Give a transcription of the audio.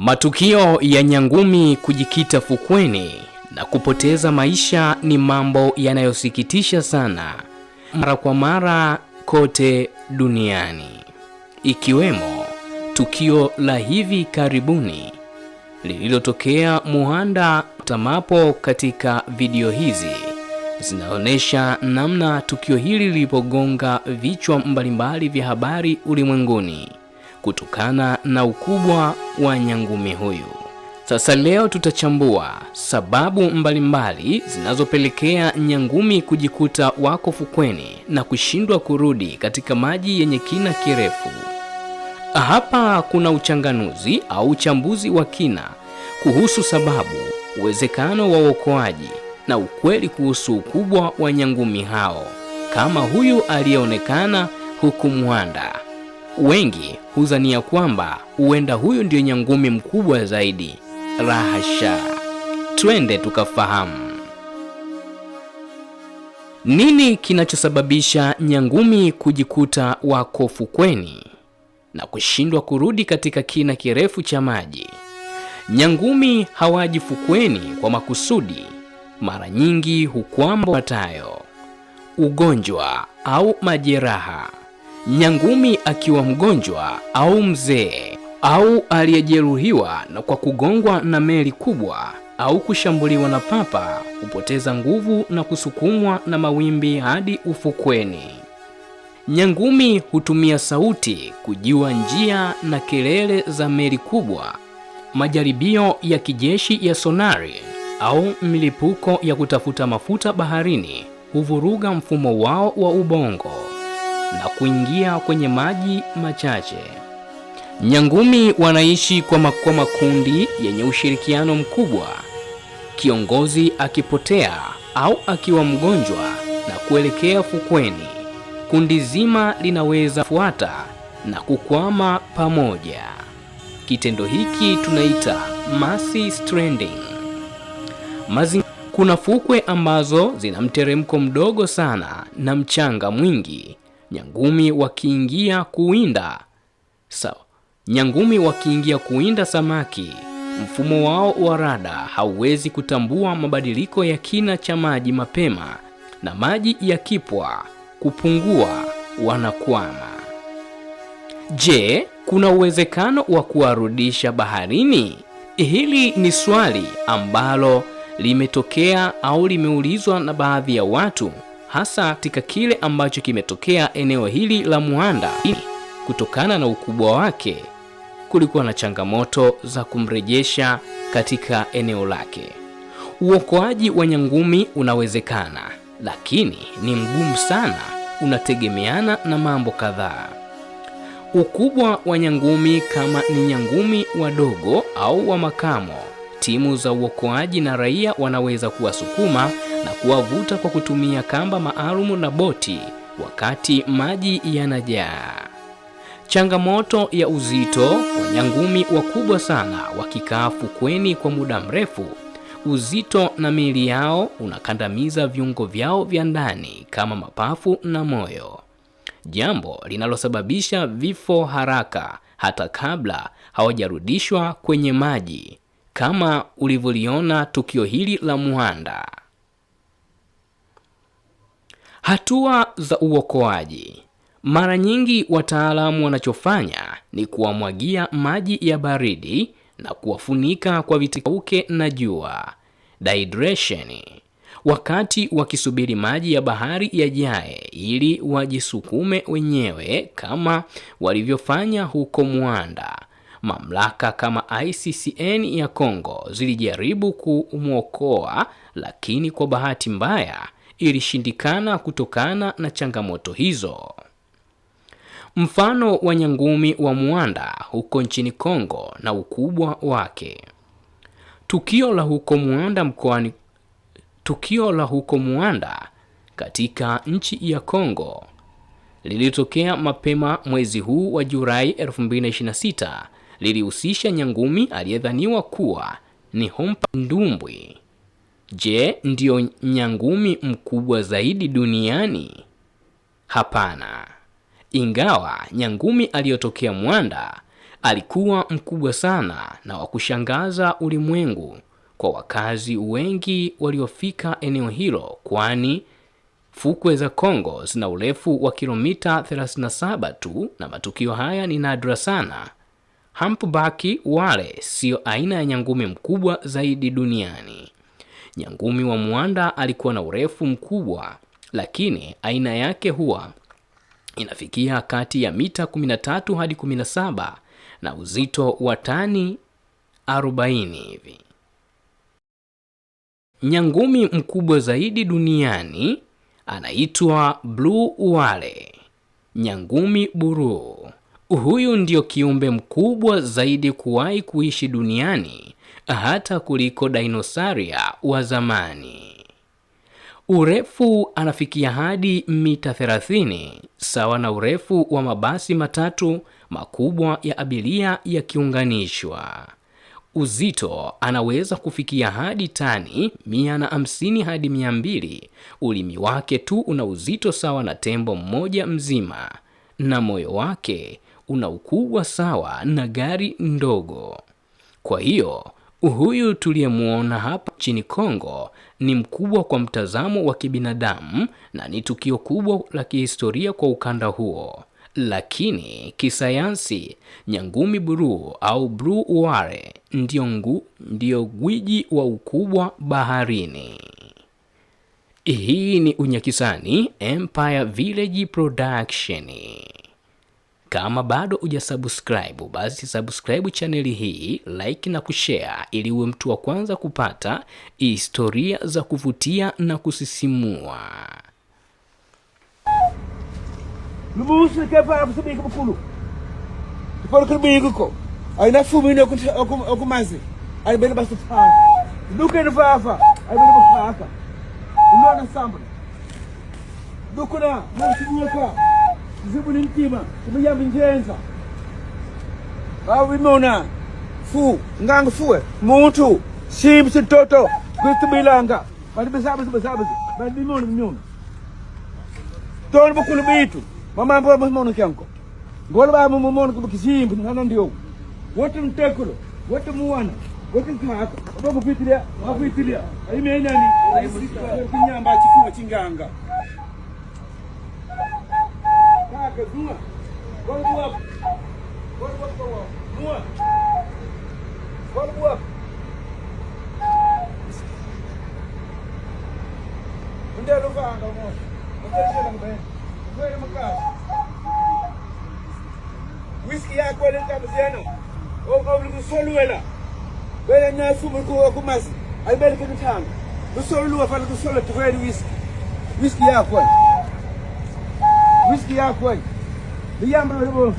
Matukio ya nyangumi kujikita fukweni na kupoteza maisha ni mambo yanayosikitisha sana mara kwa mara kote duniani, ikiwemo tukio la hivi karibuni lililotokea Muhanda. Tamapo katika video hizi zinaonyesha namna tukio hili lilipogonga vichwa mbalimbali vya habari ulimwenguni kutokana na ukubwa wa nyangumi huyu. Sasa leo tutachambua sababu mbalimbali zinazopelekea nyangumi kujikuta wako fukweni na kushindwa kurudi katika maji yenye kina kirefu. Hapa kuna uchanganuzi au uchambuzi wa kina kuhusu sababu, uwezekano wa uokoaji na ukweli kuhusu ukubwa wa nyangumi hao kama huyu aliyeonekana huku Muhanda. Wengi huzania kwamba huenda huyu ndio nyangumi mkubwa zaidi. Lahasha. Twende tukafahamu. Nini kinachosababisha nyangumi kujikuta wako fukweni na kushindwa kurudi katika kina kirefu cha maji? Nyangumi hawaji fukweni kwa makusudi. Mara nyingi hukwama watayo: ugonjwa au majeraha. Nyangumi akiwa mgonjwa au mzee au aliyejeruhiwa na kwa kugongwa na meli kubwa au kushambuliwa na papa hupoteza nguvu na kusukumwa na mawimbi hadi ufukweni. Nyangumi hutumia sauti kujua njia na kelele za meli kubwa, majaribio ya kijeshi ya sonari au milipuko ya kutafuta mafuta baharini huvuruga mfumo wao wa ubongo na kuingia kwenye maji machache. Nyangumi wanaishi kwa makundi yenye ushirikiano mkubwa. Kiongozi akipotea au akiwa mgonjwa na kuelekea fukweni, kundi zima linaweza fuata na kukwama pamoja. Kitendo hiki tunaita mass stranding. Kuna fukwe ambazo zina mteremko mdogo sana na mchanga mwingi. Nyangumi wakiingia kuwinda samaki, mfumo wao wa rada hauwezi kutambua mabadiliko ya kina cha maji mapema, na maji yakipwa kupungua wanakwama. Je, kuna uwezekano wa kuwarudisha baharini? Hili ni swali ambalo limetokea au limeulizwa na baadhi ya watu, hasa katika kile ambacho kimetokea eneo hili la Muhanda. Kutokana na ukubwa wake, kulikuwa na changamoto za kumrejesha katika eneo lake. Uokoaji wa nyangumi unawezekana, lakini ni mgumu sana, unategemeana na mambo kadhaa. Ukubwa wa nyangumi. Kama ni nyangumi wadogo au wa makamo, timu za uokoaji na raia wanaweza kuwasukuma na kuwavuta kwa kutumia kamba maalum na boti wakati maji yanajaa. Changamoto ya uzito wa nyangumi wakubwa sana wakikaa fukweni kwa muda mrefu. Uzito na miili yao unakandamiza viungo vyao vya ndani kama mapafu na moyo, jambo linalosababisha vifo haraka hata kabla hawajarudishwa kwenye maji, kama ulivyoliona tukio hili la Muhanda. Hatua za uokoaji. Mara nyingi wataalamu wanachofanya ni kuwamwagia maji ya baridi na kuwafunika kwa vitikauke na jua, dehydration, wakati wakisubiri maji ya bahari yajae ili wajisukume wenyewe kama walivyofanya huko Muhanda. Mamlaka kama ICCN ya Kongo zilijaribu kumwokoa, lakini kwa bahati mbaya ilishindikana kutokana na changamoto hizo. Mfano wa nyangumi wa Muhanda huko nchini Kongo na ukubwa wake. Tukio la huko Muhanda katika nchi ya Kongo lilitokea mapema mwezi huu wa Julai 2026. Lilihusisha nyangumi aliyedhaniwa kuwa ni Hompa Ndumbwi. Je, ndio nyangumi mkubwa zaidi duniani? Hapana. Ingawa nyangumi aliyotokea Muhanda Alikuwa mkubwa sana na wa kushangaza ulimwengu kwa wakazi wengi waliofika eneo hilo, kwani fukwe za Kongo zina urefu wa kilomita 37 tu na matukio haya ni nadra sana. Humpback whale sio aina ya nyangumi mkubwa zaidi duniani. Nyangumi wa mwanda alikuwa na urefu mkubwa, lakini aina yake huwa inafikia kati ya mita 13 hadi 17 na uzito wa tani 40 hivi. Nyangumi mkubwa zaidi duniani anaitwa blue whale, nyangumi buruu. Huyu ndio kiumbe mkubwa zaidi kuwahi kuishi duniani, hata kuliko dinosaria wa zamani. Urefu anafikia hadi mita 30, sawa na urefu wa mabasi matatu makubwa ya abiria yakiunganishwa. Uzito anaweza kufikia hadi tani 150 hadi 200. Ulimi wake tu una uzito sawa na tembo mmoja mzima, na moyo wake una ukubwa sawa na gari ndogo. Kwa hiyo huyu tuliyemuona hapa nchini Kongo ni mkubwa kwa mtazamo wa kibinadamu na ni tukio kubwa la kihistoria kwa ukanda huo. Lakini kisayansi, nyangumi buruu au blue whale ndio gwiji wa ukubwa baharini. Hii ni Unyakisani Empire Village Production. Kama bado hujasubscribe, basi subscribe chaneli hii, like na kushare ili uwe mtu wa kwanza kupata historia za kuvutia na kusisimua. Lumusu kepa abusubika bukulu. Tupolo kulubiko ko. Aina fumi ne okumazi. Ai bele basu tana. Duke ne fafa. Ai bele bukaka. Ndona samba. Dukuna msinyeka. Zibuni ntima. Kumyamba njenza. Bawi mona. Fu nganga fuwe. Muntu. Simsi toto. Kutubilanga. Bali besabu. Bali mona. Ton bukulu bitu. Mama mbo mono kyanko. Ngolo ba mo mono ko kizimbi nana ndio. Wote mtekolo, wote muwana, wote kaka. Babo fitilia. Ai menya ni kinyamba chifuwa chinganga. Kaka duma. Golu up. Mua. Golu up. Ndio ndo fanga mo. Ndio ndio Kwele makazi. Whisky yako ile kabizeno. Oku soluela. Bele na fumu ko kumazi. Ai bele kitanga. Kusolu afala kusolu twele whisky. Whisky yako. Whisky yako. Liyamba lebo.